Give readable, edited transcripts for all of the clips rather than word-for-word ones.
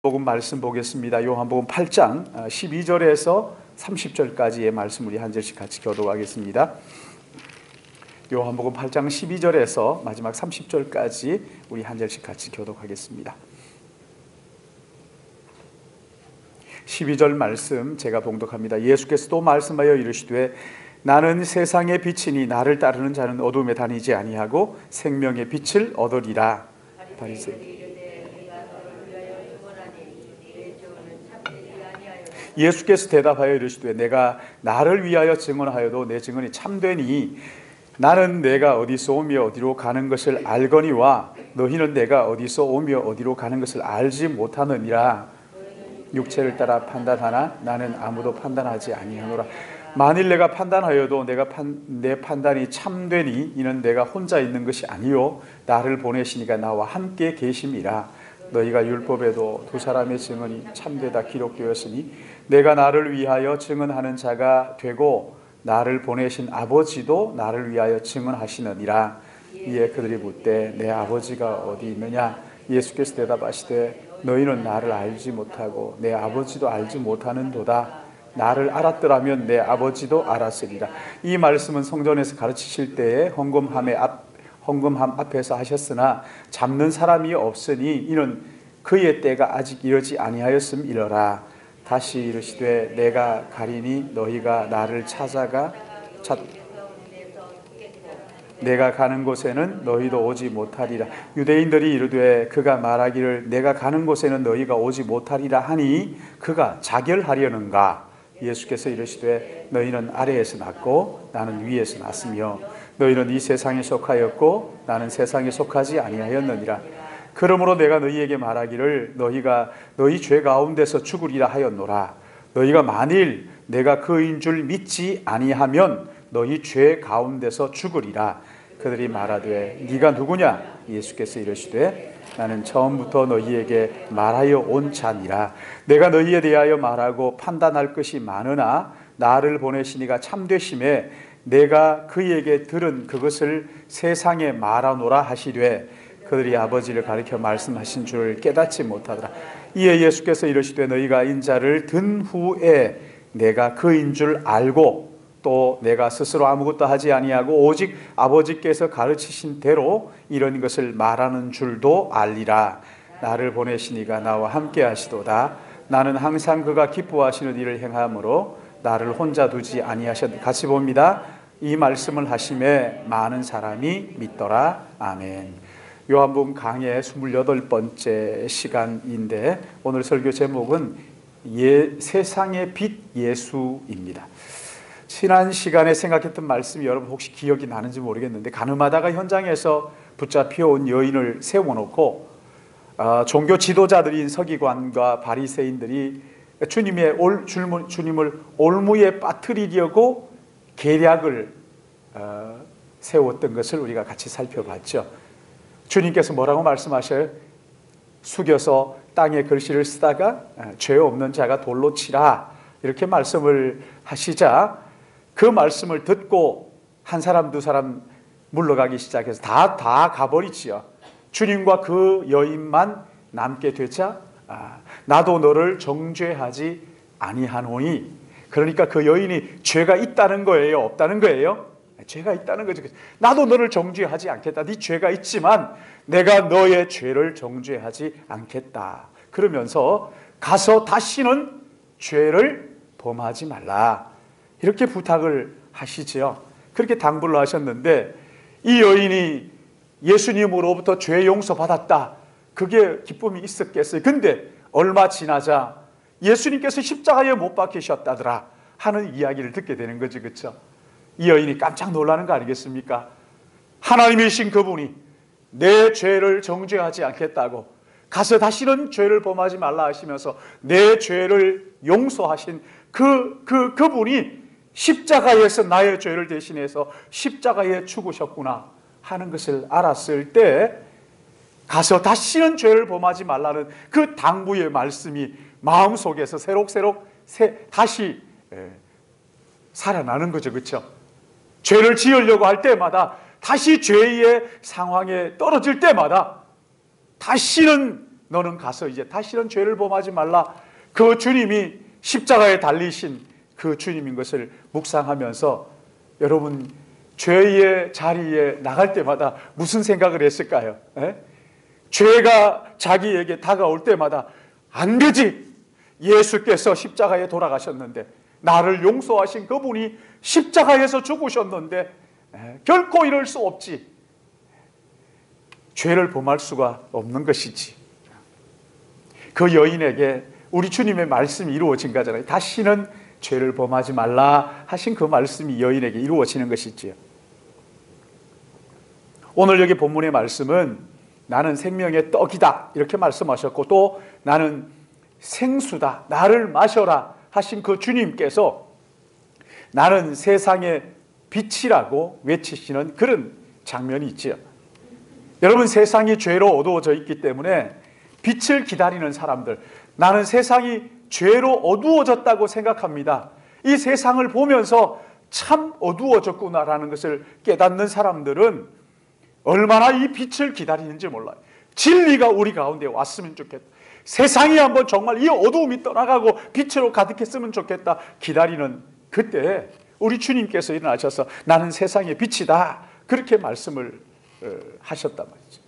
복음 말씀 보겠습니다. 요한복음 8장 12절에서 30절까지의 말씀 우리 한 절씩 같이 교독하겠습니다. 요한복음 8장 12절에서 마지막 30절까지 우리 한 절씩 같이 교독하겠습니다. 12절 말씀 제가 봉독합니다. 예수께서 또 말씀하여 이르시되 나는 세상의 빛이니 나를 따르는 자는 어둠에 다니지 아니하고 생명의 빛을 얻으리라. 바리새인들 예수께서 대답하여 이르시되 내가 나를 위하여 증언하여도 내 증언이 참되니 나는 내가 어디서 오며 어디로 가는 것을 알거니와 너희는 내가 어디서 오며 어디로 가는 것을 알지 못하느니라. 육체를 따라 판단하나 나는 아무도 판단하지 아니하노라. 만일 내가 판단하여도 내 판단이 참되니 이는 내가 혼자 있는 것이 아니요 나를 보내시니가 나와 함께 계심이라. 너희가 율법에도 두 사람의 증언이 참되다 기록되었으니 내가 나를 위하여 증언하는 자가 되고 나를 보내신 아버지도 나를 위하여 증언하시느니라. 이에 그들이 묻되 내 아버지가 어디 있느냐? 예수께서 대답하시되 너희는 나를 알지 못하고 내 아버지도 알지 못하는도다. 나를 알았더라면 내 아버지도 알았으리라. 이 말씀은 성전에서 가르치실 때에 헌금함 앞에서 하셨으나 잡는 사람이 없으니 이는 그의 때가 아직 이르지 아니하였음이러라. 다시 이르시되 내가 가리니 너희가 나를 내가 가는 곳에는 너희도 오지 못하리라. 유대인들이 이르되 그가 말하기를 내가 가는 곳에는 너희가 오지 못하리라 하니 그가 자결하려는가? 예수께서 이르시되 너희는 아래에서 났고 나는 위에서 났으며 너희는 이 세상에 속하였고 나는 세상에 속하지 아니하였느니라. 그러므로 내가 너희에게 말하기를 너희가 너희 죄 가운데서 죽으리라 하였노라. 너희가 만일 내가 그인 줄 믿지 아니하면 너희 죄 가운데서 죽으리라. 그들이 말하되 네가 누구냐? 예수께서 이르시되 나는 처음부터 너희에게 말하여 온 자니라. 내가 너희에 대하여 말하고 판단할 것이 많으나 나를 보내시니가 참되심에 내가 그에게 들은 그것을 세상에 말하노라 하시되 그들이 아버지를 가리켜 말씀하신 줄 깨닫지 못하더라. 이에 예수께서 이르시되 너희가 인자를 든 후에 내가 그인 줄 알고 또 내가 스스로 아무것도 하지 아니하고 오직 아버지께서 가르치신 대로 이런 것을 말하는 줄도 알리라. 나를 보내시니가 나와 함께 하시도다. 나는 항상 그가 기뻐하시는 일을 행함으로 나를 혼자 두지 아니하셨다. 같이 봅니다. 이 말씀을 하심에 많은 사람이 믿더라. 아멘. 요한복음 강의 28번째 시간인데 오늘 설교 제목은 세상의 빛 예수입니다. 지난 시간에 생각했던 말씀이 여러분 혹시 기억이 나는지 모르겠는데 가늠하다가 현장에서 붙잡혀온 여인을 세워놓고 종교 지도자들인 서기관과 바리새인들이 주님을 올무에 빠뜨리려고 계략을 세웠던 것을 우리가 같이 살펴봤죠. 주님께서 뭐라고 말씀하셔요? 숙여서 땅에 글씨를 쓰다가 죄 없는 자가 돌로 치라 이렇게 말씀을 하시자 그 말씀을 듣고 한 사람 두 사람 물러가기 시작해서 다 가버리지요. 주님과 그 여인만 남게 되자 나도 너를 정죄하지 아니하노니. 그러니까 그 여인이 죄가 있다는 거예요? 없다는 거예요? 죄가 있다는 거죠. 나도 너를 정죄하지 않겠다. 네 죄가 있지만 내가 너의 죄를 정죄하지 않겠다. 그러면서 가서 다시는 죄를 범하지 말라. 이렇게 부탁을 하시지요. 그렇게 당부를 하셨는데 이 여인이 예수님으로부터 죄 용서 받았다. 그게 기쁨이 있었겠어요. 근데 얼마 지나자 예수님께서 십자가에 못 박히셨다더라 하는 이야기를 듣게 되는 거죠. 그렇죠? 이 여인이 깜짝 놀라는 거 아니겠습니까? 하나님이신 그분이 내 죄를 정죄하지 않겠다고 가서 다시는 죄를 범하지 말라 하시면서 내 죄를 용서하신 그분이 십자가에서 나의 죄를 대신해서 십자가에 죽으셨구나 하는 것을 알았을 때 가서 다시는 죄를 범하지 말라는 그 당부의 말씀이 마음속에서 새록새록 다시 살아나는 거죠. 그렇죠? 죄를 지으려고 할 때마다 다시 죄의 상황에 떨어질 때마다 다시는 너는 가서 이제 다시는 죄를 범하지 말라. 그 주님이 십자가에 달리신 그 주님인 것을 묵상하면서 여러분 죄의 자리에 나갈 때마다 무슨 생각을 했을까요? 죄가 자기에게 다가올 때마다 안 되지. 예수께서 십자가에 돌아가셨는데, 나를 용서하신 그분이 십자가에서 죽으셨는데 결코 이럴 수 없지. 죄를 범할 수가 없는 것이지. 그 여인에게 우리 주님의 말씀이 이루어진 거잖아요. 다시는 죄를 범하지 말라 하신 그 말씀이 여인에게 이루어지는 것이지요. 오늘 여기 본문의 말씀은 나는 생명의 떡이다 이렇게 말씀하셨고, 또 나는 생수다, 나를 마셔라 하신 그 주님께서 나는 세상의 빛이라고 외치시는 그런 장면이 있지요. 여러분, 세상이 죄로 어두워져 있기 때문에 빛을 기다리는 사람들, 나는 세상이 죄로 어두워졌다고 생각합니다. 이 세상을 보면서 참 어두워졌구나라는 것을 깨닫는 사람들은 얼마나 이 빛을 기다리는지 몰라요. 진리가 우리 가운데 왔으면 좋겠다. 세상이 한번 정말 이 어두움이 떠나가고 빛으로 가득했으면 좋겠다 기다리는 그때 우리 주님께서 일어나셔서 나는 세상의 빛이다 그렇게 말씀을 하셨단 말이죠.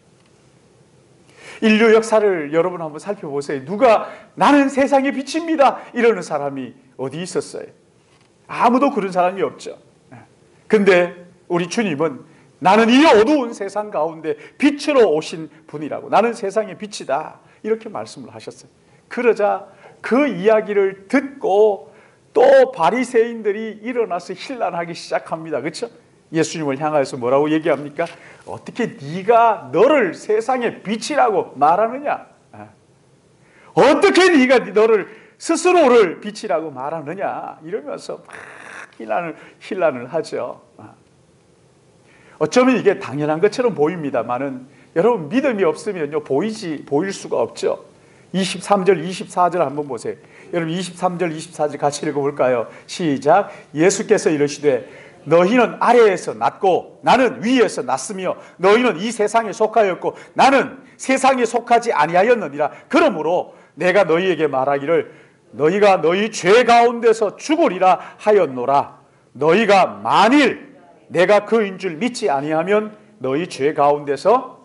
인류 역사를 여러분 한번 살펴보세요. 누가 나는 세상의 빛입니다 이러는 사람이 어디 있었어요? 아무도 그런 사람이 없죠. 근데 우리 주님은 나는 이 어두운 세상 가운데 빛으로 오신 분이라고, 나는 세상의 빛이다 이렇게 말씀을 하셨어요. 그러자 그 이야기를 듣고 또 바리새인들이 일어나서 혼란하기 시작합니다. 그렇죠? 예수님을 향하여서 뭐라고 얘기합니까? 어떻게 네가 너를 세상의 빛이라고 말하느냐? 어떻게 네가 너를 스스로를 빛이라고 말하느냐? 이러면서 막 혼란을 하죠. 어쩌면 이게 당연한 것처럼 보입니다만은 여러분 믿음이 없으면요 보일 수가 없죠. 23절 24절 한번 보세요. 여러분 23절 24절 같이 읽어볼까요? 시작. 예수께서 이르시되 너희는 아래에서 났고 나는 위에서 났으며 너희는 이 세상에 속하였고 나는 세상에 속하지 아니하였느니라. 그러므로 내가 너희에게 말하기를 너희가 너희 죄 가운데서 죽으리라 하였노라. 너희가 만일 내가 그인 줄 믿지 아니하면 너희 죄 가운데서,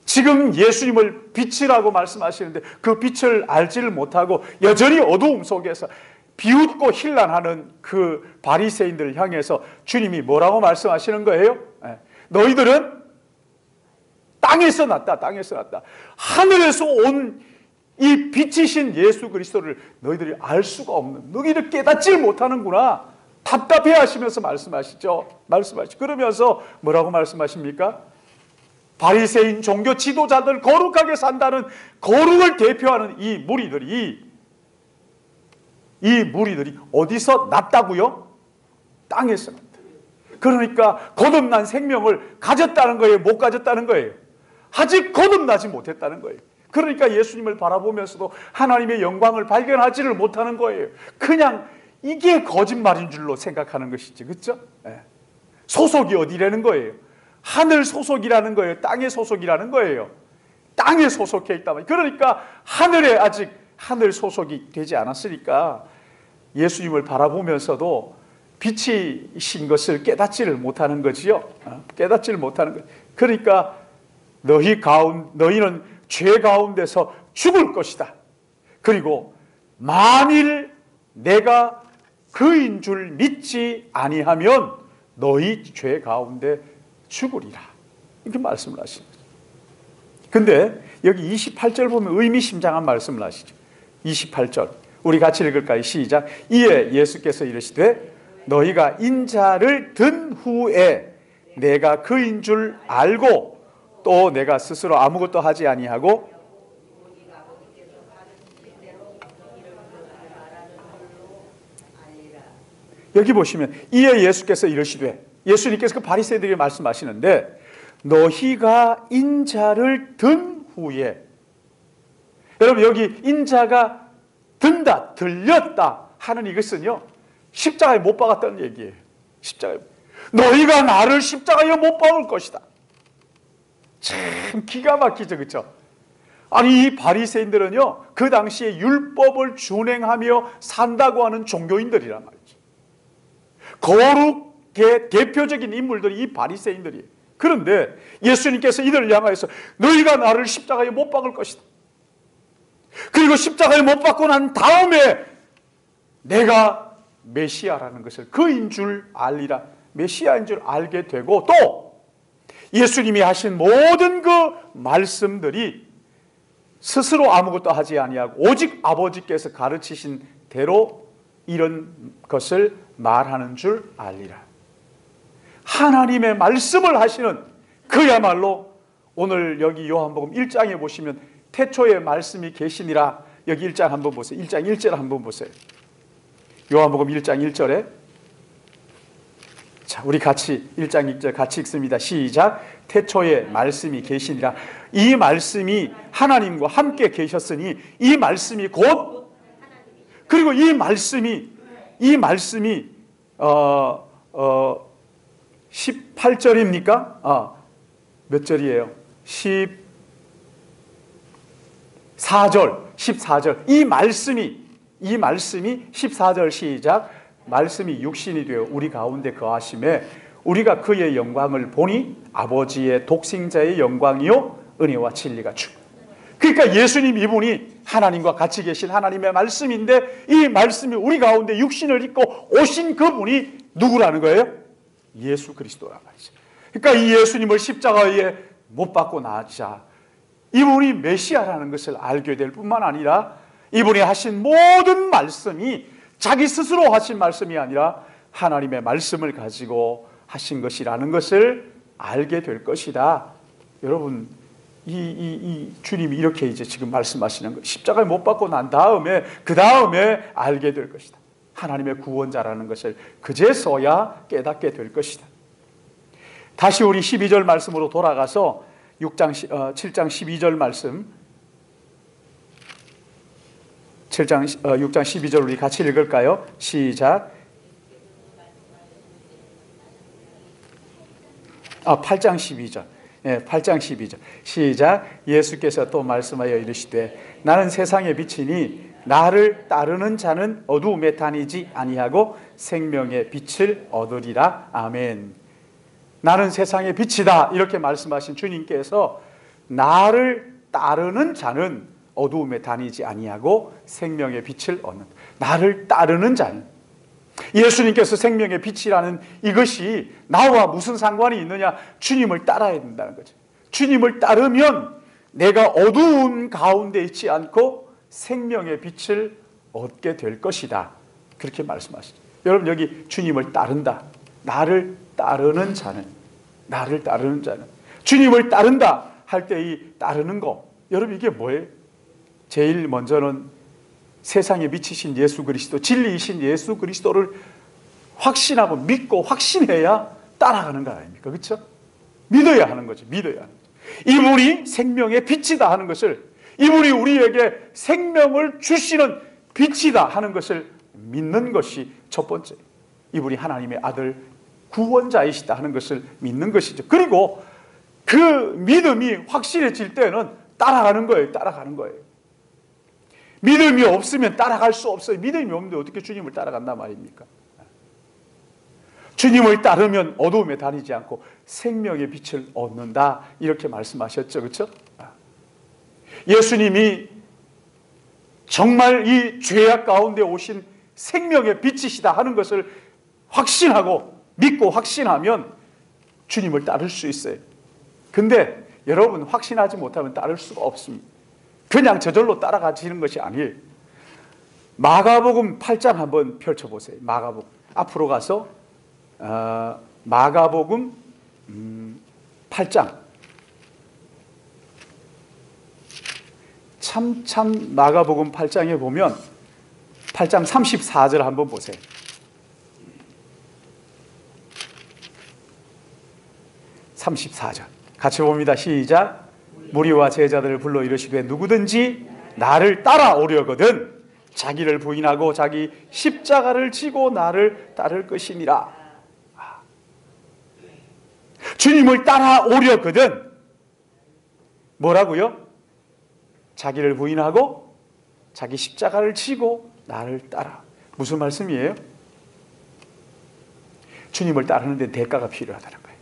지금 예수님을 빛이라고 말씀하시는데 그 빛을 알지를 못하고 여전히 어두움 속에서 비웃고 혼란하는 그 바리새인들을 향해서 주님이 뭐라고 말씀하시는 거예요? 너희들은 땅에서 났다, 땅에서 났다. 하늘에서 온 이 빛이신 예수 그리스도를 너희들이 알 수가 없는, 너희들 깨닫지 못하는구나. 답답해 하시면서 말씀하시죠. 그러면서 뭐라고 말씀하십니까? 바리새인 종교 지도자들 거룩하게 산다는 거룩을 대표하는 이 무리들이 어디서 났다고요? 땅에서 났다. 그러니까 거듭난 생명을 가졌다는 거예요? 못 가졌다는 거예요? 아직 거듭나지 못했다는 거예요. 그러니까 예수님을 바라보면서도 하나님의 영광을 발견하지를 못하는 거예요. 그냥 이게 거짓말인 줄로 생각하는 것이지. 그렇죠? 소속이 어디라는 거예요? 하늘 소속이라는 거예요? 땅의 소속이라는 거예요? 땅에 소속해 있다. 그러니까 하늘에 아직 하늘 소속이 되지 않았으니까 예수님을 바라보면서도 빛이신 것을 깨닫지를 못하는 거지요. 깨닫지를 못하는 거. 그러니까 너희는 죄 가운데서 죽을 것이다. 그리고 만일 내가 그인 줄 믿지 아니하면 너희 죄 가운데 죽으리라. 이렇게 말씀을 하시는 거죠. 근데 여기 28절 보면 의미심장한 말씀을 하시죠. 28절 우리 같이 읽을까요? 시작. 이에 예수께서 이르시되 너희가 인자를 든 후에 내가 그인 줄 알고 또 내가 스스로 아무것도 하지 아니하고 여기 보시면 이에 예수께서 이르시되, 예수님께서 그 바리새인들에게 말씀하시는데 너희가 인자를 든 후에, 여러분 여기 인자가 든다, 들렸다 하는 이것은요 십자가에 못 박았다는 얘기예요. 십자가에 너희가 나를 십자가에 못 박을 것이다. 참 기가 막히죠, 그렇죠? 아니 이 바리새인들은요 그 당시에 율법을 준행하며 산다고 하는 종교인들이란 말이죠. 거룩의 대표적인 인물들이 이 바리새인들이에요. 그런데 예수님께서 이들을 향하여서 너희가 나를 십자가에 못 박을 것이다. 그리고 십자가에 못 박고 난 다음에 내가 메시아라는 것을 그인 줄 알리라. 메시아인 줄 알게 되고, 또 예수님이 하신 모든 그 말씀들이 스스로 아무것도 하지 아니하고 오직 아버지께서 가르치신 대로 이런 것을 말하는 줄 알리라. 하나님의 말씀을 하시는, 그야말로 오늘 여기 요한복음 1장에 보시면 태초에 말씀이 계시니라. 여기 1장 한번 보세요. 1장 1절 한번 보세요. 요한복음 1장 1절에, 자, 우리 같이 1장 1절 같이 읽습니다. 시작. 태초에 말씀이 계시니라. 이 말씀이 하나님과 함께 계셨으니 이 말씀이 곧, 그리고 이 말씀이 18절입니까? 몇 절이에요? 14절. 이 말씀이 14절 시작. 말씀이 육신이 되어 우리 가운데 거하심에 우리가 그의 영광을 보니 아버지의 독생자의 영광이요 은혜와 진리가 주. 그러니까 예수님 이분이 하나님과 같이 계신 하나님의 말씀인데, 이 말씀이 우리 가운데 육신을 입고 오신 그분이 누구라는 거예요? 예수 그리스도란 말이죠. 그러니까 이 예수님을 십자가에 못 박고 나자 이분이 메시아라는 것을 알게 될 뿐만 아니라, 이분이 하신 모든 말씀이 자기 스스로 하신 말씀이 아니라 하나님의 말씀을 가지고 하신 것이라는 것을 알게 될 것이다. 여러분, 이 주님이 이렇게 이제 지금 말씀하시는 것, 십자가에 못 박고 난 다음에 그 다음에 알게 될 것이다. 하나님의 구원자라는 것을 그제서야 깨닫게 될 것이다. 다시 우리 12절 말씀으로 돌아가서 7장 12절 말씀, 6장 12절 우리 같이 읽을까요? 시작. 8장 12절. 8장 12절. 시작. 예수께서 또 말씀하여 이르시되 나는 세상의 빛이니 나를 따르는 자는 어두움에 다니지 아니하고 생명의 빛을 얻으리라. 아멘. 나는 세상의 빛이다 이렇게 말씀하신 주님께서 나를 따르는 자는 어두움에 다니지 아니하고 생명의 빛을 얻는, 나를 따르는 자는, 예수님께서 생명의 빛이라는 이것이 나와 무슨 상관이 있느냐? 주님을 따라야 된다는 거죠. 주님을 따르면 내가 어두운 가운데 있지 않고 생명의 빛을 얻게 될 것이다. 그렇게 말씀하시죠. 여러분, 여기 주님을 따른다, 나를 따르는 자는, 나를 따르는 자는, 주님을 따른다 할 때 이 따르는 거, 여러분 이게 뭐예요? 제일 먼저는 세상에 미치신 예수 그리스도, 진리이신 예수 그리스도를 확신하고 믿고 확신해야 따라가는 거 아닙니까? 그렇죠? 믿어야 하는 거죠. 믿어야 하는 거죠. 이분이 생명의 빛이다 하는 것을, 이분이 우리에게 생명을 주시는 빛이다 하는 것을 믿는 것이 첫 번째. 이분이 하나님의 아들 구원자이시다 하는 것을 믿는 것이죠. 그리고 그 믿음이 확실해질 때는 따라가는 거예요. 따라가는 거예요. 믿음이 없으면 따라갈 수 없어요. 믿음이 없는데 어떻게 주님을 따라간단 말입니까? 주님을 따르면 어두움에 다니지 않고 생명의 빛을 얻는다 이렇게 말씀하셨죠. 그렇죠? 예수님이 정말 이 죄악 가운데 오신 생명의 빛이시다 하는 것을 확신하고 믿고 확신하면 주님을 따를 수 있어요. 근데 여러분, 확신하지 못하면 따를 수가 없습니다. 그냥 저절로 따라가지는 것이 아니에요. 마가복음 8장 한번 펼쳐보세요. 마가복음 앞으로 가서 마가복음 8장, 참 마가복음 8장에 보면 8장 34절 한번 보세요. 34절 같이 봅니다. 시작. 무리와 제자들을 불러 이르시되 누구든지 나를 따라오려거든 자기를 부인하고 자기 십자가를 지고 나를 따를 것이니라. 주님을 따라오려거든 뭐라고요? 자기를 부인하고 자기 십자가를 지고 나를 따라. 무슨 말씀이에요? 주님을 따르는데 대가가 필요하다는 거예요.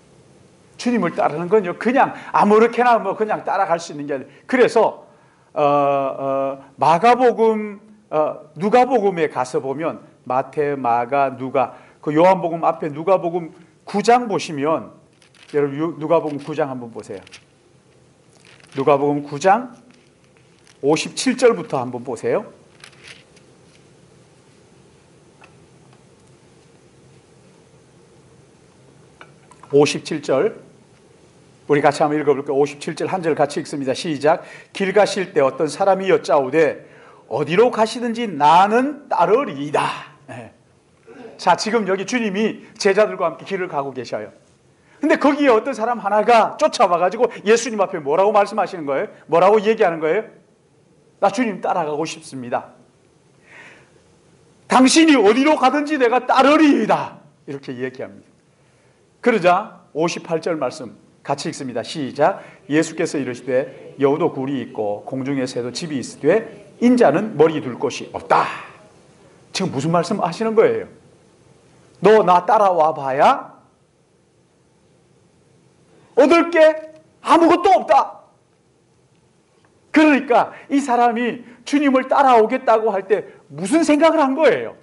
주님을 따르는 건요, 그냥 아무렇게나 뭐 그냥 따라갈 수 있는 게 아니라. 그래서 마가복음, 누가복음에 가서 보면 마태, 마가, 누가, 그 요한복음 앞에 누가복음 9장 보시면, 여러분 누가복음 9장 한번 보세요. 누가복음 9장 57절부터 한번 보세요. (57절) 우리 같이 한번 읽어볼게요. 57절 한 절 같이 읽습니다. 시작. 길 가실 때 어떤 사람이 여짜오되 어디로 가시든지 나는 따르리이다. 네. 자, 지금 여기 주님이 제자들과 함께 길을 가고 계셔요. 근데 거기에 어떤 사람 하나가 쫓아와가지고 예수님 앞에 뭐라고 말씀하시는 거예요? 뭐라고 얘기하는 거예요? 나 주님 따라가고 싶습니다. 당신이 어디로 가든지 내가 따르리이다. 이렇게 얘기합니다. 그러자 58절 말씀 같이 읽습니다. 시작. 예수께서 이르시되 여우도 굴이 있고 공중의 새도 집이 있으되 인자는 머리 둘 곳이 없다. 지금 무슨 말씀 하시는 거예요? 너 나 따라와 봐야 얻을 게 아무것도 없다. 그러니까 이 사람이 주님을 따라오겠다고 할 때 무슨 생각을 한 거예요?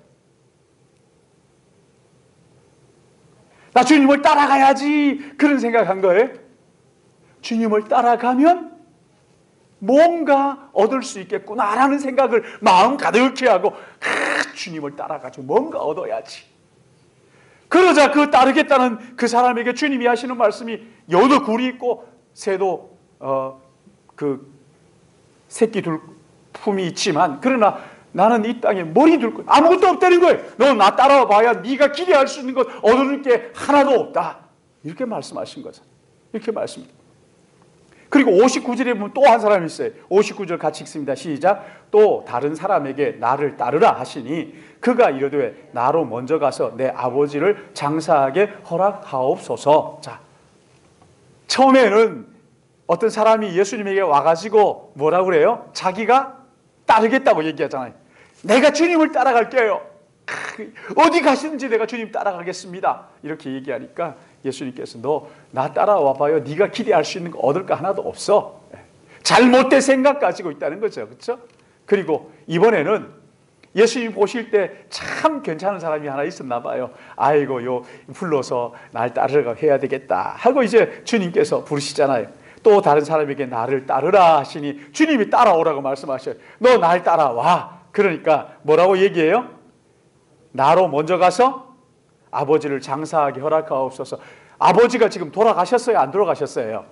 나 주님을 따라가야지, 그런 생각한 거예요. 주님을 따라가면 뭔가 얻을 수 있겠구나라는 생각을 마음 가득히 하고 주님을 따라가지고 뭔가 얻어야지. 그러자 그 따르겠다는 그 사람에게 주님이 하시는 말씀이 여우도 굴이 있고 새도 그 새끼 둘 품이 있지만 그러나 나는 이 땅에 머리 둘 거 아무것도 없다는 거예요. 너 나 따라와 봐야 네가 기대할 수 있는 것 얻을 게 하나도 없다. 이렇게 말씀하신 거죠. 이렇게 말씀입니다. 그리고 59절에 보면 또 한 사람이 있어요. 59절 같이 읽습니다. 시작. 또 다른 사람에게 나를 따르라 하시니 그가 이르되 나로 먼저 가서 내 아버지를 장사하게 허락하옵소서. 자, 처음에는 어떤 사람이 예수님에게 와가지고 뭐라고 그래요? 자기가 따르겠다고 얘기하잖아요. 내가 주님을 따라갈게요. 어디 가시든지 내가 주님 따라가겠습니다. 이렇게 얘기하니까 예수님께서 너 나 따라와 봐요. 네가 기대할 수 있는 거 얻을 거 하나도 없어. 잘못된 생각 가지고 있다는 거죠. 그렇죠? 그리고 이번에는 예수님 보실 때 참 괜찮은 사람이 하나 있었나 봐요. 아이고 요 불러서 날 따르라 해야 되겠다 하고 이제 주님께서 부르시잖아요. 또 다른 사람에게 나를 따르라 하시니 주님이 따라오라고 말씀하셔요. 너 날 따라와. 그러니까 뭐라고 얘기해요? 나로 먼저 가서 아버지를 장사하게 허락하옵소서. 아버지가 지금 돌아가셨어요? 안 돌아가셨어요?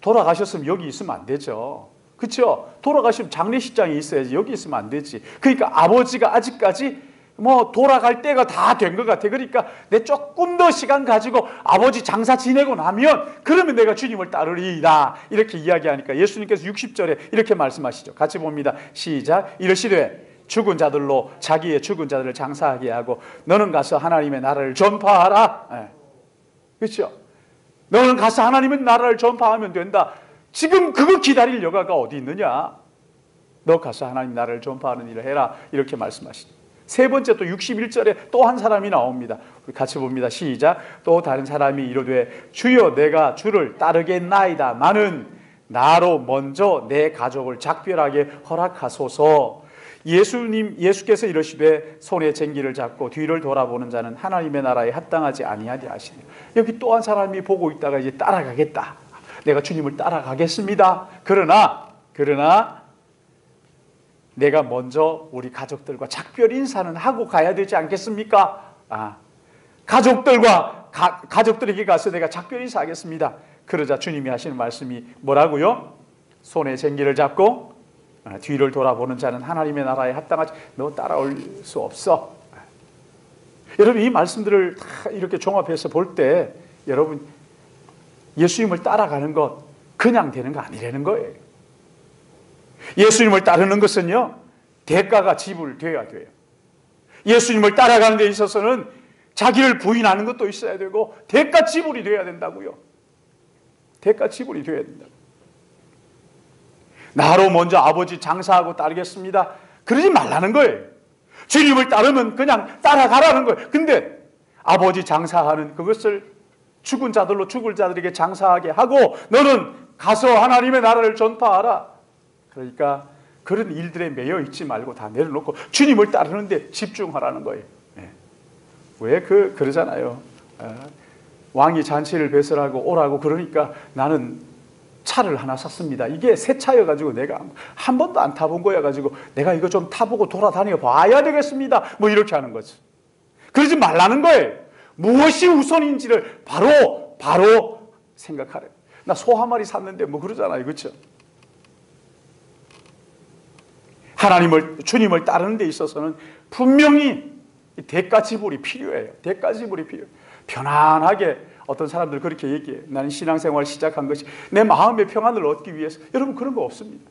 돌아가셨으면 여기 있으면 안 되죠. 그렇죠? 돌아가시면 장례식장에 있어야지 여기 있으면 안 되지. 그러니까 아버지가 아직까지 뭐 돌아갈 때가 다 된 것 같아. 그러니까 내 조금 더 시간 가지고 아버지 장사 지내고 나면 그러면 내가 주님을 따르리이다. 이렇게 이야기하니까 예수님께서 60절에 이렇게 말씀하시죠. 같이 봅니다. 시작. 이르시되 죽은 자들로 자기의 죽은 자들을 장사하게 하고 너는 가서 하나님의 나라를 전파하라. 네. 그렇죠? 너는 가서 하나님의 나라를 전파하면 된다. 지금 그거 기다릴 여가가 어디 있느냐? 너 가서 하나님 나라를 전파하는 일을 해라. 이렇게 말씀하시죠. 세 번째 또 61절에 또 한 사람이 나옵니다. 우리 같이 봅니다. 시작. 또 다른 사람이 이르되 주여 내가 주를 따르겠나이다. 나는 나로 먼저 내 가족을 작별하게 허락하소서. 예수께서 이르시되 손에 쟁기를 잡고 뒤를 돌아보는 자는 하나님의 나라에 합당하지 아니하리 하시니 여기 또 한 사람이 보고 있다가 이제 따라가겠다. 내가 주님을 따라가겠습니다. 그러나 내가 먼저 우리 가족들과 작별 인사는 하고 가야 되지 않겠습니까? 가족들에게 가서 내가 작별 인사하겠습니다. 그러자 주님이 하시는 말씀이 뭐라고요? 손에 쟁기를 잡고 뒤를 돌아보는 자는 하나님의 나라에 합당하지 너 따라올 수 없어. 여러분 이 말씀들을 다 이렇게 종합해서 볼 때 여러분 예수님을 따라가는 것 그냥 되는 거 아니라는 거예요. 예수님을 따르는 것은요 대가가 지불돼야 돼요. 예수님을 따라가는 데 있어서는 자기를 부인하는 것도 있어야 되고 대가 지불이 돼야 된다고요. 대가 지불이 돼야 된다. 나로 먼저 아버지 장사하고 따르겠습니다. 그러지 말라는 거예요. 주님을 따르면 그냥 따라가라는 거예요. 근데 아버지 장사하는 그것을 죽은 자들로 죽을 자들에게 장사하게 하고 너는 가서 하나님의 나라를 전파하라. 그러니까 그런 일들에 매여 있지 말고 다 내려놓고 주님을 따르는데 집중하라는 거예요. 왜 그러잖아요. 왕이 잔치를 배설하고 오라고 그러니까 나는 차를 하나 샀습니다. 이게 새 차여가지고 내가 한 번도 안 타본 거여가지고 내가 이거 좀 타보고 돌아다녀 봐야 되겠습니다. 뭐 이렇게 하는 거죠. 그러지 말라는 거예요. 무엇이 우선인지를 바로 생각하래. 나 소 한 마리 샀는데 뭐 그러잖아요. 그렇죠? 주님을 따르는 데 있어서는 분명히 대가 지불이 필요해요. 대가 지불이 필요해요. 편안하게 어떤 사람들 그렇게 얘기해요. 나는 신앙생활 시작한 것이 내 마음의 평안을 얻기 위해서. 여러분 그런 거 없습니다.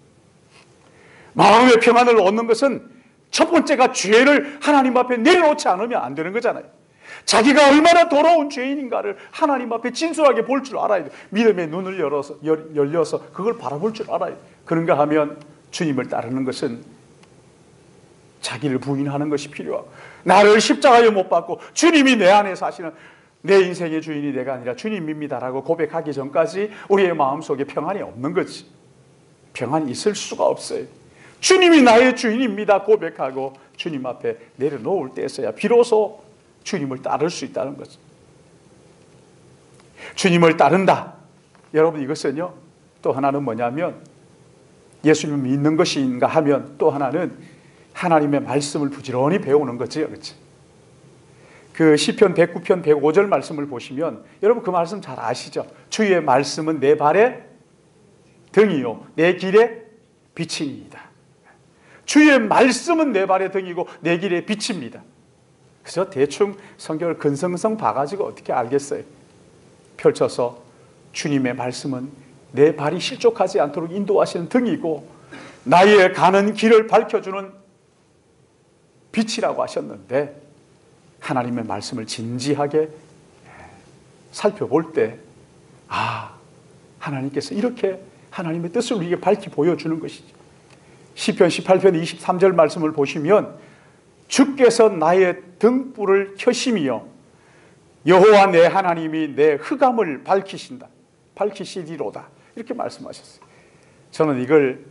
마음의 평안을 얻는 것은 첫 번째가 죄를 하나님 앞에 내려놓지 않으면 안 되는 거잖아요. 자기가 얼마나 더러운 죄인인가를 하나님 앞에 진솔하게 볼 줄 알아야 돼요. 믿음의 눈을 열려서 그걸 바라볼 줄 알아야 돼요. 그런가 하면 주님을 따르는 것은 자기를 부인하는 것이 필요하고 나를 십자가에 못 박고 주님이 내 안에 사시는 내 인생의 주인이 내가 아니라 주님입니다라고 고백하기 전까지 우리의 마음속에 평안이 없는 거지. 평안이 있을 수가 없어요. 주님이 나의 주인입니다 고백하고 주님 앞에 내려놓을 때에서야 비로소 주님을 따를 수 있다는 거죠. 주님을 따른다. 여러분 이것은요 또 하나는 뭐냐면 예수님을 믿는 것인가 하면 또 하나는 하나님의 말씀을 부지런히 배우는 거죠. 그렇지? 그 시편 109편 105절 말씀을 보시면 여러분 그 말씀 잘 아시죠? 주의 말씀은 내 발의 등이요 내 길의 빛이니이다. 주의 말씀은 내 발의 등이고 내 길의 빛입니다. 그저 대충 성경을 근성성 봐가지고 어떻게 알겠어요? 펼쳐서 주님의 말씀은 내 발이 실족하지 않도록 인도하시는 등이고 나의 가는 길을 밝혀주는 빛이라고 하셨는데 하나님의 말씀을 진지하게 살펴볼 때 하나님께서 이렇게 하나님의 뜻을 우리에게 밝히 보여주는 것이죠. 시편 18편 23절 말씀을 보시면 주께서 나의 등불을 켜심이여 여호와 내 하나님이 내 흑암을 밝히시리로다 이렇게 말씀하셨어요. 저는 이걸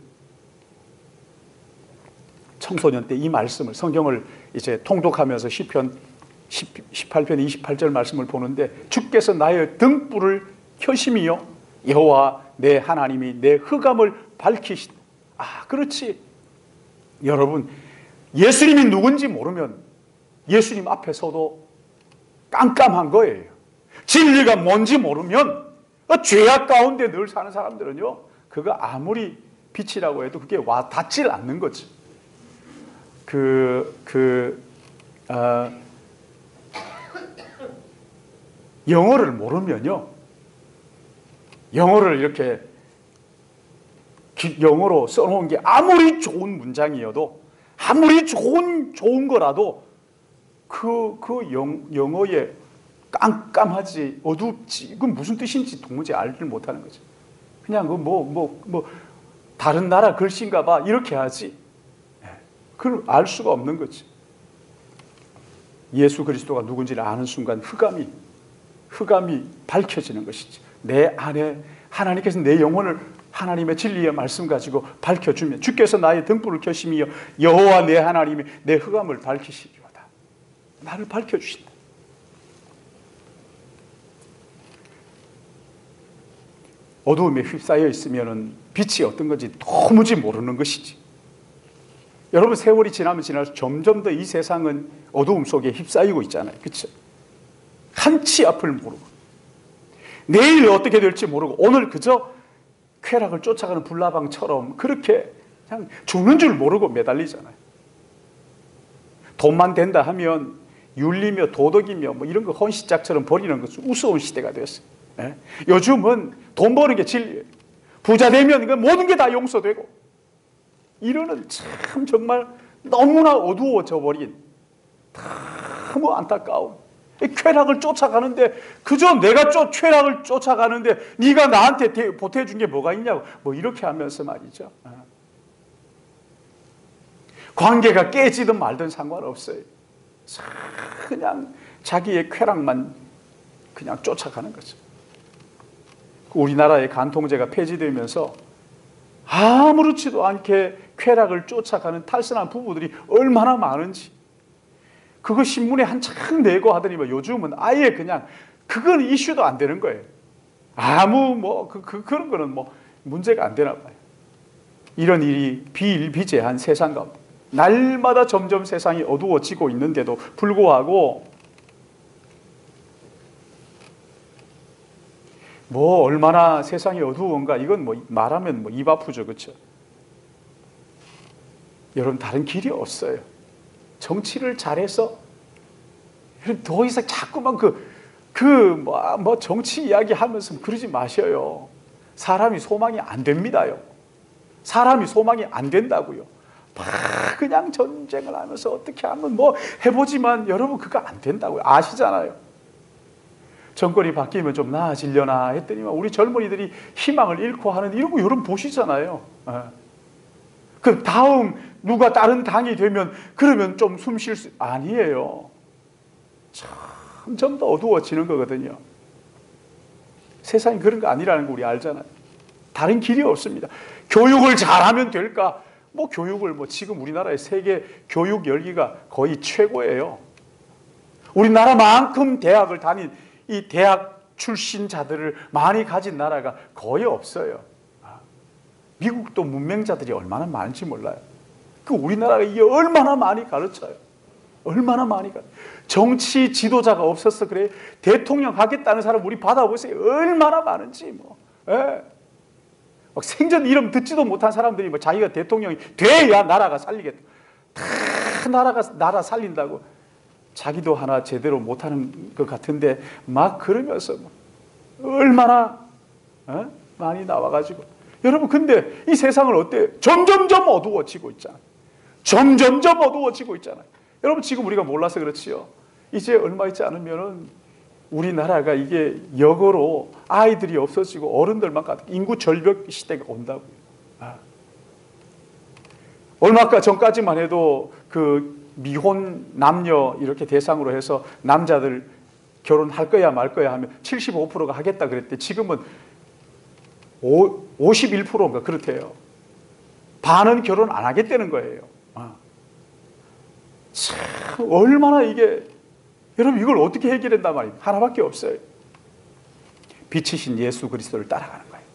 청소년 때 이 말씀을 성경을 이제 통독하면서 시편 18편 28절 말씀을 보는데 주께서 나의 등불을 켜심이여 여호와 내 하나님이 내 흑암을 밝히신다. 그렇지. 여러분 예수님이 누군지 모르면 예수님 앞에서도 깜깜한 거예요. 진리가 뭔지 모르면 죄악 가운데 늘 사는 사람들은요 그거 아무리 빛이라고 해도 그게 와 닿질 않는 거지. 영어를 모르면요 영어를 이렇게 영어로 써놓은 게 아무리 좋은 문장이어도 아무리 좋은 거라도 영어에 깜깜하지 어둡지 그건 무슨 뜻인지 도무지 알지 못하는 거죠. 그냥 다른 나라 글씨인가 봐 이렇게 하지 그걸 알 수가 없는 거지. 예수 그리스도가 누군지를 아는 순간 흑암이 밝혀지는 것이지. 내 안에 하나님께서 내 영혼을 하나님의 진리의 말씀 가지고 밝혀주면 주께서 나의 등불을 켜심이여 여호와 내 하나님이 내 흑암을 밝히시리로다. 나를 밝혀주신다. 어두움에 휩싸여 있으면 빛이 어떤 건지 도무지 모르는 것이지. 여러분 세월이 지나면 지날수록 점점 더 이 세상은 어두움 속에 휩싸이고 있잖아요. 그렇죠? 한치 앞을 모르고 내일 어떻게 될지 모르고 오늘 그저 쾌락을 쫓아가는 불나방처럼 그렇게 그냥 죽는 줄 모르고 매달리잖아요. 돈만 된다 하면 윤리며 도덕이며 이런 거 헌시짝처럼 버리는 것은 우스운 시대가 되었어요. 요즘은 돈 버는 게 진리예요. 부자 되면 모든 게 다 용서되고 이러는 참 정말 너무나 어두워져 버린 너무 안타까운 쾌락을 쫓아가는데 그저 내가 쾌락을 쫓아가는데 네가 나한테 보태준 게 뭐가 있냐고 이렇게 하면서 말이죠. 관계가 깨지든 말든 상관없어요. 그냥 자기의 쾌락만 그냥 쫓아가는 거죠. 우리나라의 간통죄가 폐지되면서 아무렇지도 않게 쾌락을 쫓아가는 탈선한 부부들이 얼마나 많은지, 그거 신문에 한창 내고 하더니 요즘은 아예 그냥 그건 이슈도 안 되는 거예요. 아무 그런 거는 문제가 안 되나 봐요. 이런 일이 비일비재한 세상 가운데 날마다 점점 세상이 어두워지고 있는데도 불구하고 얼마나 세상이 어두운가, 이건 말하면 입 아프죠, 그렇죠? 여러분, 다른 길이 없어요. 정치를 잘해서 더 이상 자꾸만 정치 이야기 하면서 그러지 마셔요. 사람이 소망이 안 됩니다요. 사람이 소망이 안 된다고요. 그냥 전쟁을 하면서 어떻게 하면 해보지만 여러분, 그거 안 된다고요. 아시잖아요. 정권이 바뀌면 좀 나아지려나 했더니만 우리 젊은이들이 희망을 잃고 하는 이런 거 여러분 보시잖아요. 그 다음 누가 다른 당이 되면 그러면 좀 숨 쉴 수, 아니에요. 점점 더 어두워지는 거거든요. 세상이 그런 거 아니라는 거 우리 알잖아요. 다른 길이 없습니다. 교육을 잘하면 될까? 교육을 지금 우리나라의 세계 교육 열기가 거의 최고예요. 우리나라만큼 대학을 다닌 이 대학 출신자들을 많이 가진 나라가 거의 없어요. 미국도 문맹자들이 얼마나 많은지 몰라요. 우리나라가 이게 얼마나 많이 가르쳐요. 얼마나 많이 정치 지도자가 없어서 그래. 대통령 하겠다는 사람 우리 받아보세요. 얼마나 많은지 생전 이름 듣지도 못한 사람들이 자기가 대통령이 돼야 나라가 살리겠다. 다 나라 살린다고 자기도 하나 제대로 못하는 것 같은데 그러면서 얼마나 많이 나와가지고. 여러분, 근데 이 세상은 어때요? 점점점 어두워지고 있잖아요. 점점점 어두워지고 있잖아요. 여러분, 지금 우리가 몰라서 그렇지요. 이제 얼마 있지 않으면은 우리나라가 이게 역으로 아이들이 없어지고 어른들만 가득 인구 절벽 시대가 온다고요. 얼마 전까지만 해도 미혼 남녀 이렇게 대상으로 해서 남자들 결혼할 거야 말 거야 하면 75%가 하겠다 그랬대. 지금은 51%인가 그렇대요. 반은 결혼 안 하겠다는 거예요. 참 얼마나 이게, 여러분, 이걸 어떻게 해결한단 말이에요? 하나밖에 없어요. 빛이신 예수 그리스도를 따라가는 거예요.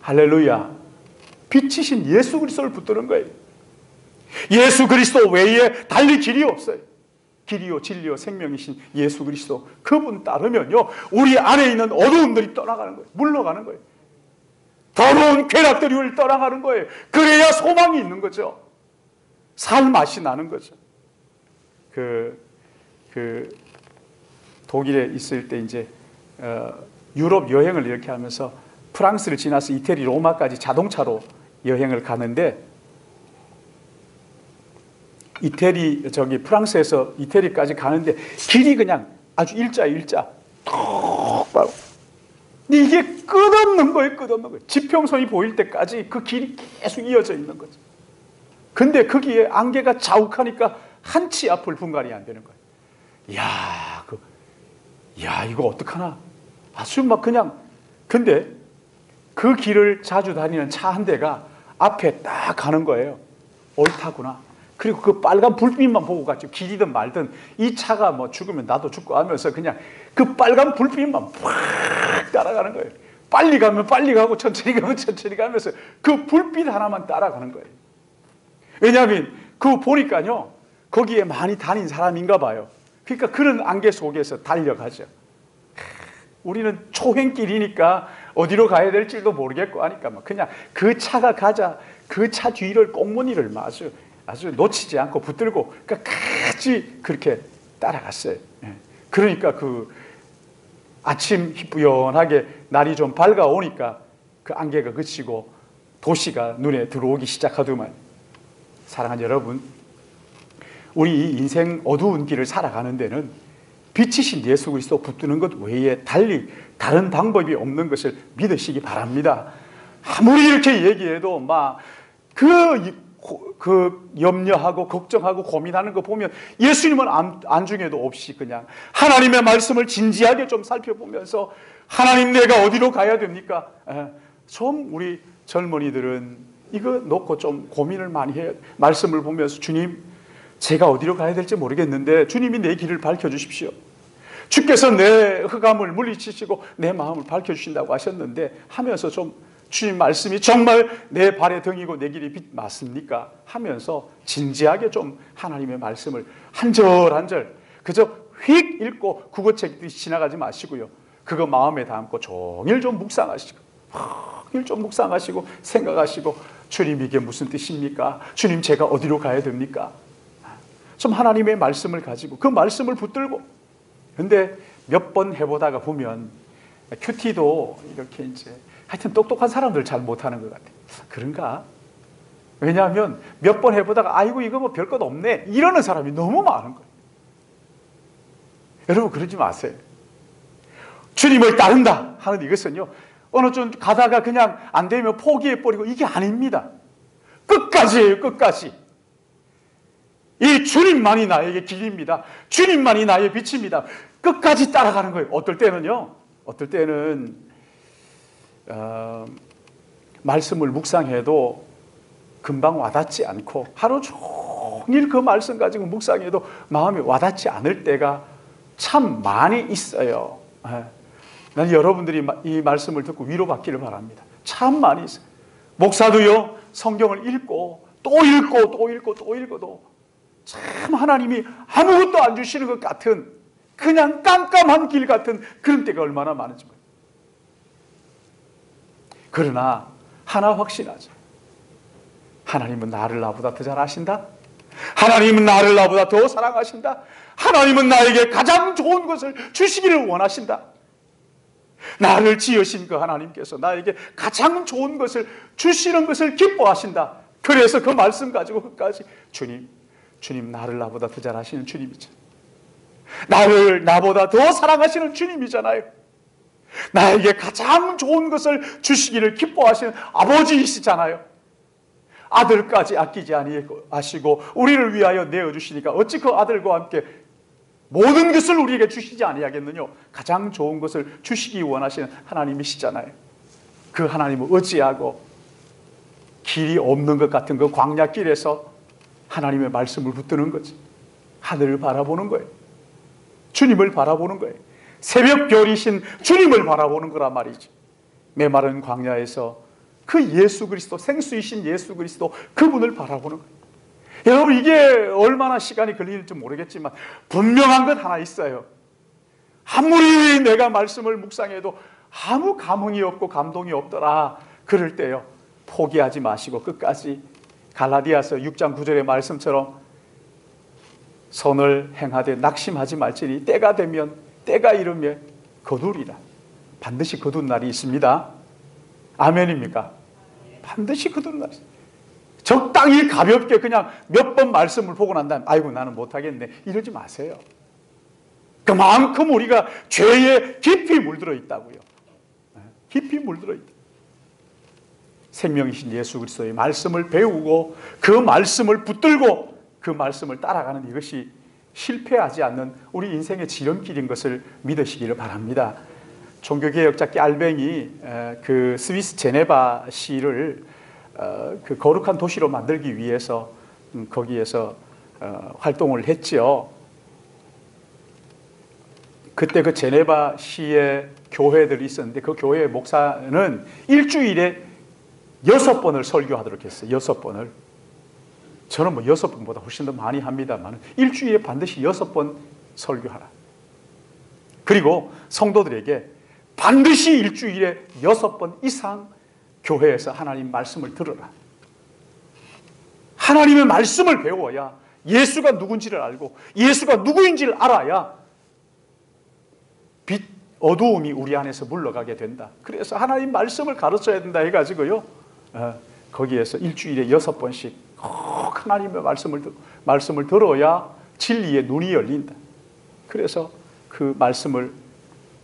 할렐루야. 빛이신 예수 그리스도를 붙드는 거예요. 예수 그리스도 외에 달리 길이 없어요. 길이요 진리요 생명이신 예수 그리스도, 그분 따르면요 우리 안에 있는 어두움들이 떠나가는 거예요. 물러가는 거예요. 더러운 쾌락들이 떠나가는 거예요. 그래야 소망이 있는 거죠. 살 맛이 나는 거죠. 독일에 있을 때 이제 유럽 여행을 이렇게 하면서 프랑스를 지나서 이태리 로마까지 자동차로 여행을 가는데, 프랑스에서 이태리까지 가는데 길이 그냥 아주 일자 톡. 근데 이게 끝없는 거예요. 지평선이 보일 때까지 그 길이 계속 이어져 있는 거죠. 근데 거기에 안개가 자욱하니까 한 치 앞을 분간이 안 되는 거예요. 이거 어떡하나. 아주 그냥. 근데 그 길을 자주 다니는 차 한 대가 앞에 딱 가는 거예요. 옳다구나. 그리고 그 빨간 불빛만 보고 갔죠. 길이든 말든 이 차가 죽으면 나도 죽고 하면서 그냥 그 빨간 불빛만 팍 따라가는 거예요. 빨리 가면 빨리 가고 천천히 가면 천천히 가면서 그 불빛 하나만 따라가는 거예요. 왜냐하면 그거 보니까요 거기에 많이 다닌 사람인가 봐요. 그러니까 그런 안개 속에서 달려가죠. 우리는 초행길이니까 어디로 가야 될지도 모르겠고 하니까 그냥 그 차가 가자, 그 차 뒤를 꽁무니를 아주 놓치지 않고 붙들고 끝까지 그렇게 따라갔어요. 그러니까 아침 희뿌연하게 날이 좀 밝아오니까 그 안개가 그치고 도시가 눈에 들어오기 시작하더만. 사랑하는 여러분, 우리 인생 어두운 길을 살아가는 데는 빛이신 예수 그리스도 붙드는 것 외에 달리 다른 방법이 없는 것을 믿으시기 바랍니다. 아무리 이렇게 얘기해도 그 염려하고 걱정하고 고민하는 거 보면 예수님은 안중에도 없이 그냥 하나님의 말씀을 진지하게 좀 살펴보면서 하나님 내가 어디로 가야 됩니까? 좀 우리 젊은이들은 이거 놓고 좀 고민을 많이 해요. 말씀을 보면서 주님 제가 어디로 가야 될지 모르겠는데 주님이 내 길을 밝혀주십시오. 주께서 내 흑암을 물리치시고 내 마음을 밝혀주신다고 하셨는데 하면서 좀 주님 말씀이 정말 내 발의 등이고 내 길이 빛 맞습니까? 하면서 진지하게 좀 하나님의 말씀을 한 절 한 절 그저 휙 읽고 국어책 듯이 지나가지 마시고요. 그거 마음에 담고 종일 좀 묵상하시고 종일 좀 묵상하시고 생각하시고 주님 이게 무슨 뜻입니까? 주님 제가 어디로 가야 됩니까? 좀 하나님의 말씀을 가지고 그 말씀을 붙들고 근데 몇 번 해보다가 보면 큐티도 이렇게 이제 하여튼 똑똑한 사람들 잘 못하는 것 같아요. 그런가? 왜냐하면 몇 번 해보다가 아이고 이거 뭐 별것 없네 이러는 사람이 너무 많은 거예요. 여러분 그러지 마세요. 주님을 따른다 하는 이것은요 어느 좀 가다가 그냥 안 되면 포기해버리고 이게 아닙니다. 끝까지예요. 끝까지. 이 주님만이 나에게 길입니다. 주님만이 나의 빛입니다. 끝까지 따라가는 거예요. 어떨 때는요. 어떨 때는 말씀을 묵상해도 금방 와닿지 않고 하루 종일 그 말씀 가지고 묵상해도 마음이 와닿지 않을 때가 참 많이 있어요. 난 여러분들이 이 말씀을 듣고 위로받기를 바랍니다. 참 많이 있어요. 목사도요 성경을 읽고 또 읽고 또 읽고 또 읽어도 참 하나님이 아무것도 안 주시는 것 같은 그냥 깜깜한 길 같은 그런 때가 얼마나 많은지 몰라요. 그러나 하나 확신하죠. 하나님은 나를 나보다 더 잘 아신다. 하나님은 나를 나보다 더 사랑하신다. 하나님은 나에게 가장 좋은 것을 주시기를 원하신다. 나를 지으신 그 하나님께서 나에게 가장 좋은 것을 주시는 것을 기뻐하신다. 그래서 그 말씀 가지고 끝까지 주님 나를 나보다 더 잘 아시는 주님이잖아요. 나를 나보다 더 사랑하시는 주님이잖아요. 나에게 가장 좋은 것을 주시기를 기뻐하시는 아버지이시잖아요. 아들까지 아끼지 아니하시고 우리를 위하여 내어주시니까 어찌 그 아들과 함께 모든 것을 우리에게 주시지 아니하겠느냐. 가장 좋은 것을 주시기 원하시는 하나님이시잖아요. 그 하나님을 어찌하고 길이 없는 것 같은 그 광야길에서 하나님의 말씀을 붙드는 거지. 하늘을 바라보는 거예요. 주님을 바라보는 거예요. 새벽별이신 주님을 바라보는 거란 말이지. 메마른 광야에서 그 예수 그리스도, 생수이신 예수 그리스도 그분을 바라보는 거예요. 여러분 이게 얼마나 시간이 걸릴지 모르겠지만 분명한 것 하나 있어요. 아무리 내가 말씀을 묵상해도 아무 감흥이 없고 감동이 없더라. 그럴 때요 포기하지 마시고 끝까지 갈라디아서 6장 9절의 말씀처럼 선을 행하되 낙심하지 말지니 때가 되면 때가 이르면 거두리라. 반드시 거둔 날이 있습니다. 아멘입니까? 반드시 거둔 날이 있습니다. 적당히 가볍게 그냥 몇 번 말씀을 보고 난 다음에 아이고 나는 못하겠네 이러지 마세요. 그만큼 우리가 죄에 깊이 물들어 있다고요. 깊이 물들어 있다. 생명이신 예수 그리스도의 말씀을 배우고 그 말씀을 붙들고 그 말씀을 따라가는 이것이 실패하지 않는 우리 인생의 지름길인 것을 믿으시기를 바랍니다. 종교개혁자 알뱅이 그 스위스 제네바 시를 그 거룩한 도시로 만들기 위해서 거기에서 활동을 했지요. 그때 그 제네바 시에 교회들이 있었는데 그 교회의 목사는 일주일에 6번을 설교하도록 했어요. 6번을. 저는 뭐 6번보다 훨씬 더 많이 합니다만 일주일에 반드시 6번 설교하라. 그리고 성도들에게 반드시 일주일에 6번 이상 교회에서 하나님 말씀을 들으라. 하나님의 말씀을 배워야 예수가 누군지를 알고 예수가 누구인지를 알아야 빛, 어두움이 우리 안에서 물러가게 된다. 그래서 하나님 말씀을 가르쳐야 된다 해가지고요. 거기에서 일주일에 6번씩 꼭 하나님의 말씀을 들어야 진리의 눈이 열린다. 그래서 그 말씀을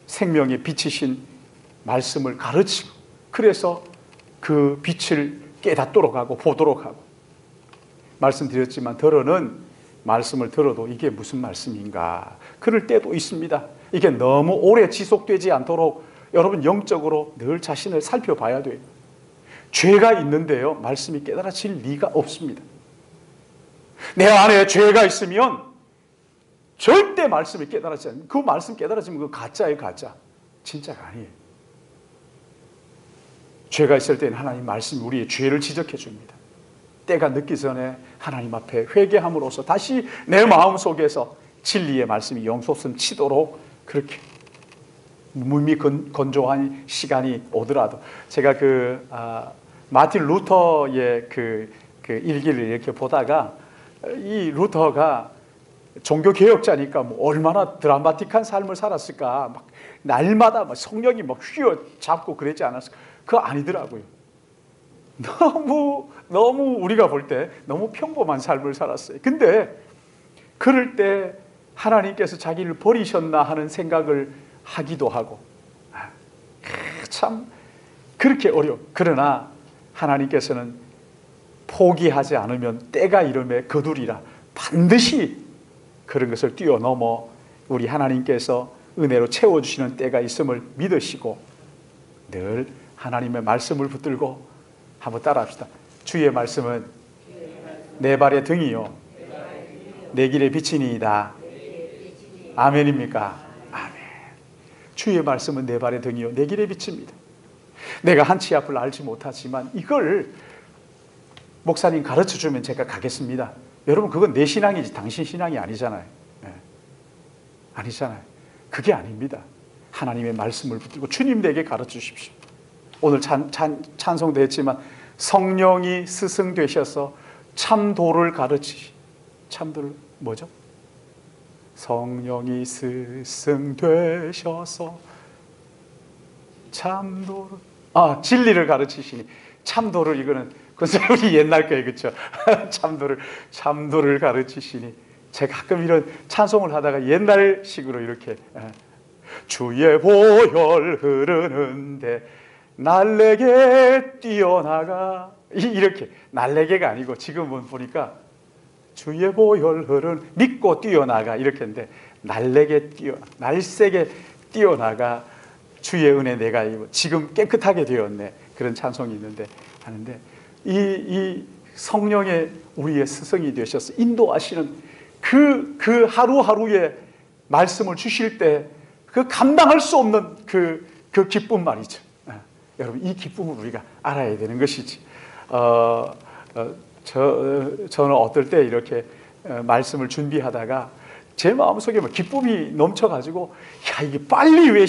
생명의 빛이신 말씀을 가르치고 그래서 그 빛을 깨닫도록 하고 보도록 하고 말씀드렸지만 들어는 말씀을 들어도 이게 무슨 말씀인가 그럴 때도 있습니다. 이게 너무 오래 지속되지 않도록 여러분 영적으로 늘 자신을 살펴봐야 돼요. 죄가 있는데요 말씀이 깨달아질 리가 없습니다. 내 안에 죄가 있으면 절대 말씀이 깨달아지지 않아요. 그 말씀 깨달아지면 그 가짜예요. 가짜. 진짜가 아니에요. 죄가 있을 때는 하나님 말씀이 우리의 죄를 지적해 줍니다. 때가 늦기 전에 하나님 앞에 회개함으로써 다시 내 마음속에서 진리의 말씀이 영솟음 치도록 그렇게 몸이 건조한 시간이 오더라도 제가 마틴 루터의 그 일기를 이렇게 보다가 이 루터가 종교 개혁자니까 뭐 얼마나 드라마틱한 삶을 살았을까 막 날마다 막 성령이 막 휘어잡고 그랬지 않았을까. 그거 아니더라고요. 너무 우리가 볼 때 너무 평범한 삶을 살았어요. 근데 그럴 때 하나님께서 자기를 버리셨나 하는 생각을 하기도 하고 참 그렇게 어려워. 그러나 하나님께서는 포기하지 않으면 때가 이름에 거두리라. 반드시 그런 것을 뛰어넘어 우리 하나님께서 은혜로 채워주시는 때가 있음을 믿으시고 늘 하나님의 말씀을 붙들고 한번 따라합시다. 주의 말씀은 내 발의 등이요 내 길의 빛이니이다. 아멘입니까? 아멘. 주의 말씀은 내 발의 등이요 내 길의 빛입니다. 내가 한치 앞을 알지 못하지만 이걸 목사님 가르쳐주면 제가 가겠습니다. 여러분 그건 내 신앙이지 당신 신앙이 아니잖아요. 네. 아니잖아요. 그게 아닙니다. 하나님의 말씀을 붙들고 주님에게 가르쳐주십시오. 오늘 찬송도 했지만 성령이 스승되셔서 참도를 가르치시. 참도를 뭐죠? 성령이 스승되셔서 참도를 진리를 가르치시니 참도를 이거는 우리 옛날 거예요, 그렇죠? 참도를 가르치시니 제가 가끔 이런 찬송을 하다가 옛날식으로 이렇게 주의 보혈 흐르는데 날래게 뛰어나가 이렇게 날래게가 아니고 지금은 보니까 주의 보혈 흐르는 믿고 뛰어나가 이렇게 했는데 날새게 뛰어나가 주의 은혜 내가 지금 깨끗하게 되었네 그런 찬송이 있는데 하는데 이 성령의 우리의 스승이 되셔서 인도하시는 그 하루하루의 말씀을 주실 때 그 감당할 수 없는 그 기쁨 말이죠. 여러분 이 기쁨을 우리가 알아야 되는 것이지. 저는 어떨 때 이렇게 말씀을 준비하다가 제 마음속에 기쁨이 넘쳐가지고 이게 빨리 왜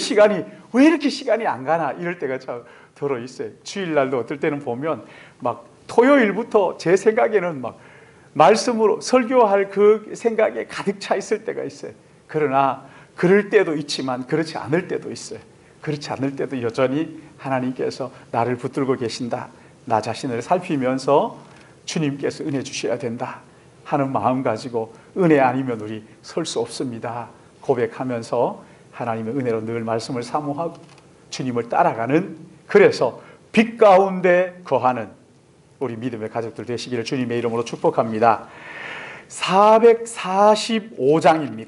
이렇게 시간이 안 가나 이럴 때가 참 들어있어요. 주일날도 어떨 때는 보면 막 토요일부터 제 생각에는 막 말씀으로 설교할 그 생각에 가득 차 있을 때가 있어요. 그러나 그럴 때도 있지만 그렇지 않을 때도 있어요. 그렇지 않을 때도 여전히 하나님께서 나를 붙들고 계신다. 나 자신을 살피면서 주님께서 은혜 주셔야 된다 하는 마음 가지고 은혜 아니면 우리 설 수 없습니다. 고백하면서 하나님의 은혜로 늘 말씀을 사모하고 주님을 따라가는 그래서 빛 가운데 거하는 우리 믿음의 가족들 되시기를 주님의 이름으로 축복합니다. 445장입니다.